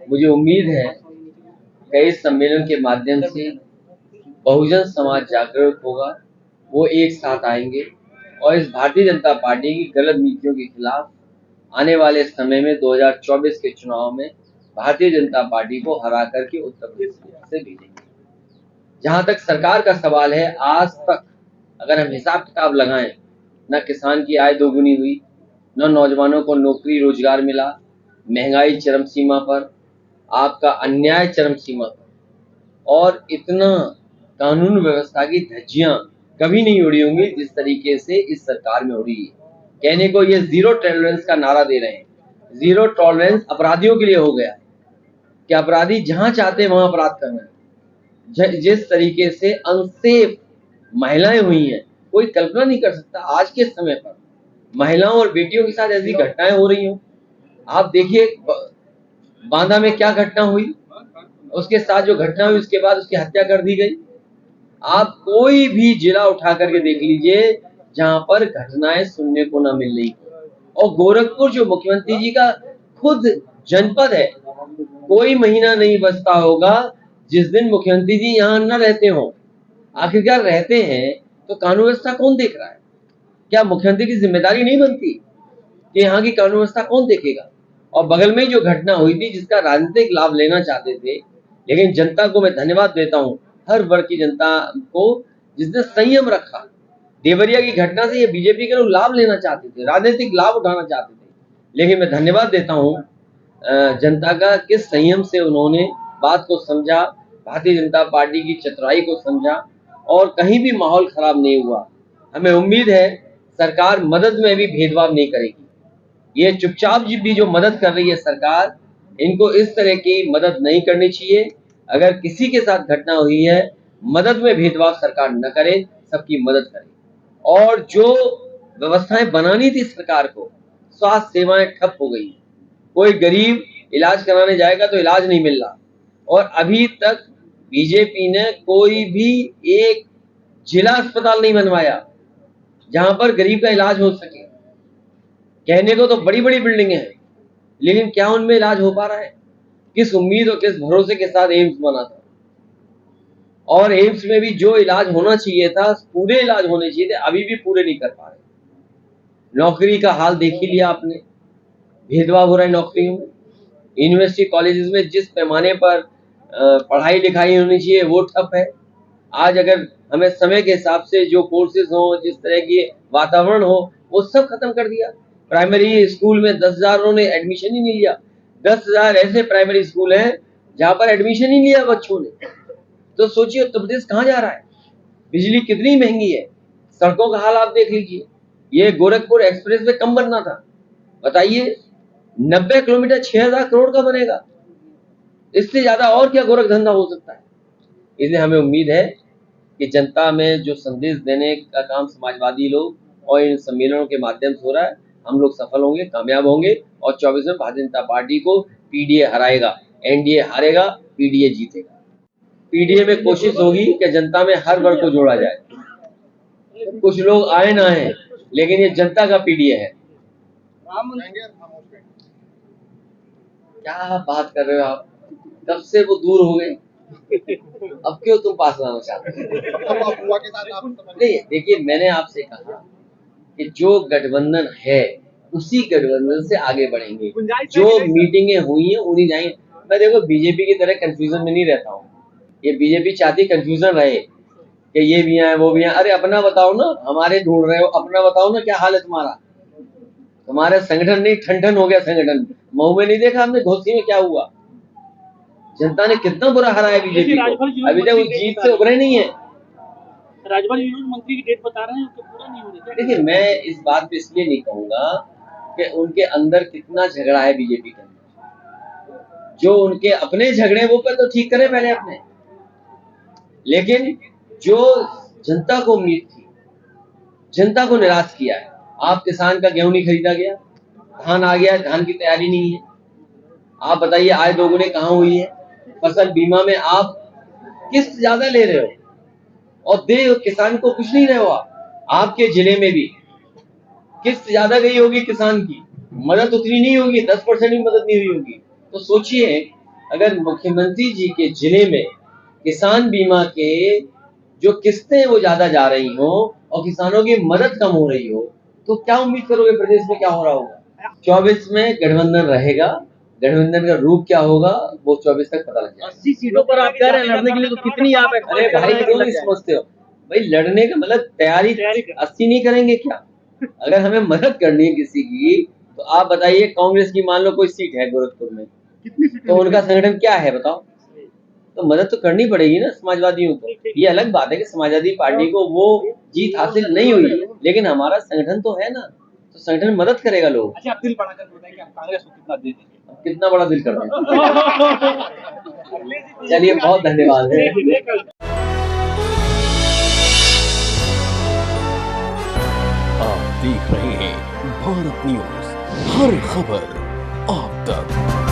मुझे उम्मीद है कि इस सम्मेलन के माध्यम से बहुजन समाज जागरूक होगा, वो एक साथ आएंगे और इस भारतीय जनता पार्टी की गलत नीतियों के खिलाफ आने वाले समय में 2024 के चुनाव में भारतीय जनता पार्टी को हरा करके उत्तर प्रदेश से भेजेंगे। जहां तक सरकार का सवाल है, आज तक अगर हम हिसाब किताब लगाएं, न किसान की आय दोगुनी हुई, न नौजवानों को नौकरी रोजगार मिला, महंगाई चरम सीमा पर, आपका अन्याय चरम सीमा पर, और इतना कानून व्यवस्था की धज्जियां कभी नहीं उड़ी होंगी जिस तरीके से इस सरकार में उड़ी है। कहने को ये जीरो टॉलरेंस का नारा दे रहे हैं। जीरो टॉलरेंस अपराधियों के लिए हो गया है कि अपराधी जहां चाहते वहां अपराध करना है। जिस तरीके से अनसेफ महिलाएं हुई हैं, कोई कल्पना नहीं कर सकता आज के समय पर महिलाओं और बेटियों के साथ ऐसी घटनाएं हो रही हो। आप देखिए बांदा में क्या घटना हुई, उसके साथ जो घटना हुई उसके बाद उसकी हत्या कर दी गई। आप कोई भी जिला उठा करके देख लीजिए जहां पर घटनाएं सुनने को ना मिल रही। और गोरखपुर जो मुख्यमंत्री जी का खुद जनपद है, कोई महीना नहीं बचता होगा जिस दिन मुख्यमंत्री जी यहाँ न रहते हो। आखिरकार रहते हैं तो कानून व्यवस्था कौन देख रहा है? क्या मुख्यमंत्री की जिम्मेदारी नहीं बनती कि यहाँ की कानून व्यवस्था कौन देखेगा? और बगल में जो घटना हुई थी जिसका राजनीतिक लाभ लेना चाहते थे, लेकिन जनता को मैं धन्यवाद देता हूँ, हर वर्ग की जनता को जिसने संयम रखा। देवरिया की घटना से ये बीजेपी के लोग लाभ लेना चाहते थे, राजनीतिक लाभ उठाना चाहते थे, लेकिन मैं धन्यवाद देता हूँ जनता का, किस संयम से उन्होंने बात को समझा, भारतीय जनता पार्टी की चतुराई को समझा और कहीं भी माहौल खराब नहीं हुआ। हमें उम्मीद है सरकार मदद में भी भेदभाव नहीं करेगी। ये चुपचाप भी जो मदद कर रही है सरकार, इनको इस तरह की मदद नहीं करनी चाहिए। अगर किसी के साथ घटना हुई है, मदद में भेदभाव सरकार न करे, सबकी मदद करे। और जो व्यवस्थाएं बनानी थी सरकार को, स्वास्थ्य सेवाएं ठप हो गई, कोई गरीब इलाज कराने जाएगा तो इलाज नहीं मिल रहा। और अभी तक बीजेपी ने कोई भी एक जिला अस्पताल नहीं बनवाया जहां पर गरीब का इलाज हो सके। कहने को तो बड़ी बड़ी बिल्डिंगें हैं, लेकिन क्या उनमें इलाज हो पा रहा है? किस उम्मीद और किस भरोसे के साथ एम्स बना था, और एम्स में भी जो इलाज होना चाहिए था, पूरे इलाज होने चाहिए थे, अभी भी पूरे नहीं कर पा रहे। नौकरी का हाल देख ही लिया आपने, भेदभाव हो रहा है नौकरियों में। यूनिवर्सिटी कॉलेजेस में जिस पैमाने पर पढ़ाई लिखाई होनी चाहिए वो ठप है। आज अगर हमें समय के हिसाब से जो कोर्सेज हो, जिस तरह की वातावरण हो, वो सब खत्म कर दिया। प्राइमरी स्कूल में 10,000 उन्होंने एडमिशन ही नहीं लिया। 10,000 ऐसे प्राइमरी स्कूल हैं जहां पर एडमिशन ही नहीं लिया बच्चों ने। तो सोचिए उत्तर प्रदेश कहाँ जा रहा है? बिजली कितनी महंगी है, सड़कों का हाल आप देख लीजिए। ये गोरखपुर एक्सप्रेस वे कम बनना था, बताइए 90 किलोमीटर 6,000 करोड़ का बनेगा। इससे ज्यादा और क्या गोरख धंधा हो सकता है? इसलिए हमें उम्मीद है कि जनता में जो संदेश देने का काम समाजवादी लोग और इन सम्मेलनों के माध्यम से हो रहा है, हम लोग सफल होंगे, कामयाब होंगे और 24 में भारतीय जनता पार्टी को पीडीए हराएगा, एनडीए हारेगा, पीडीए जीतेगा। पीडीए में कोशिश होगी कि जनता में हर वर्ग को जोड़ा जाए। कुछ लोग आए ना आए, लेकिन ये जनता का पीडीए है। क्या बात कर रहे हो आप? कब से वो दूर हो गए, अब क्यों तुम पास लाना चाहते हो? नहीं, देखिए मैंने आपसे कहा कि जो गठबंधन है उसी गठबंधन से आगे बढ़ेंगे। जो मीटिंगें हुई हैं उन्हीं जाएंगे। मैं देखो बीजेपी की तरह कंफ्यूजन में नहीं रहता हूँ। ये बीजेपी चाहती कंफ्यूजन रहे कि ये भी है वो भी है। अरे अपना बताओ ना, हमारे ढूंढ रहे हो, अपना बताओ ना क्या हाल है तुम्हारा। तुम्हारे संगठन नहीं ठन हो गया संगठन। मऊ में नहीं देखा हमने घोसी में क्या हुआ? जनता ने कितना बुरा हराया बीजेपी को, अभी तक उस जीत से उभरे नहीं है। राजभर मंत्री की डेट बता रहे हैं तो पूरा नहीं हो रहा। देखिए मैं इस बात पे इसलिए नहीं कहूंगा कि उनके अंदर कितना झगड़ा है बीजेपी के अंदर। जो उनके अपने झगड़े वो पर तो ठीक करें पहले अपने, लेकिन जो जनता को उम्मीद थी, जनता को निराश किया है। आप किसान का गेहूं नहीं खरीदा गया, धान आ गया, धान की तैयारी नहीं है। आप बताइए आय दोगुने कहाँ हुई है? फसल बीमा में आप किस्त ज्यादा ले रहे हो और दे किसान को कुछ नहीं रहे हो। आपके जिले में भी किस्त ज्यादा गई होगी किसान की, मदद उतनी नहीं होगी, 10% भी मदद नहीं हुई होगी। तो सोचिए अगर मुख्यमंत्री जी के जिले में किसान बीमा के जो किस्तें वो ज्यादा जा रही हो और किसानों की मदद कम हो रही हो, तो क्या उम्मीद करोगे प्रदेश में क्या हो रहा होगा? 24 में गठबंधन रहेगा, गठबंधन का रूप क्या होगा वो 24 तक पता लग जाएगा। 80 सीटों पर आप कह रहे हैं लड़ने के लिए, तो कितनी आप अरे भाई क्यों नहीं समझते हो भाई, लड़ने का मतलब तैयारी 80 नहीं करेंगे क्या? अगर हमें मदद करनी है किसी की, तो आप बताइए कांग्रेस की मान लो कोई सीट है गोरखपुर में, तो उनका संगठन क्या है बताओ? तो मदद तो करनी पड़ेगी ना समाजवादियों को। ये अलग बात है कि समाजवादी पार्टी को वो जीत हासिल नहीं हुई, लेकिन हमारा संगठन तो है ना, तो संगठन मदद करेगा लोग। अच्छा, आप दिल बढ़ाकर बताएं कि आप कांग्रेस को कितना दे देंगे? अब कितना बड़ा दिल कर दें। चलिए बहुत धन्यवाद है। आप देख रहे हैं भारत न्यूज, हर खबर आप तक।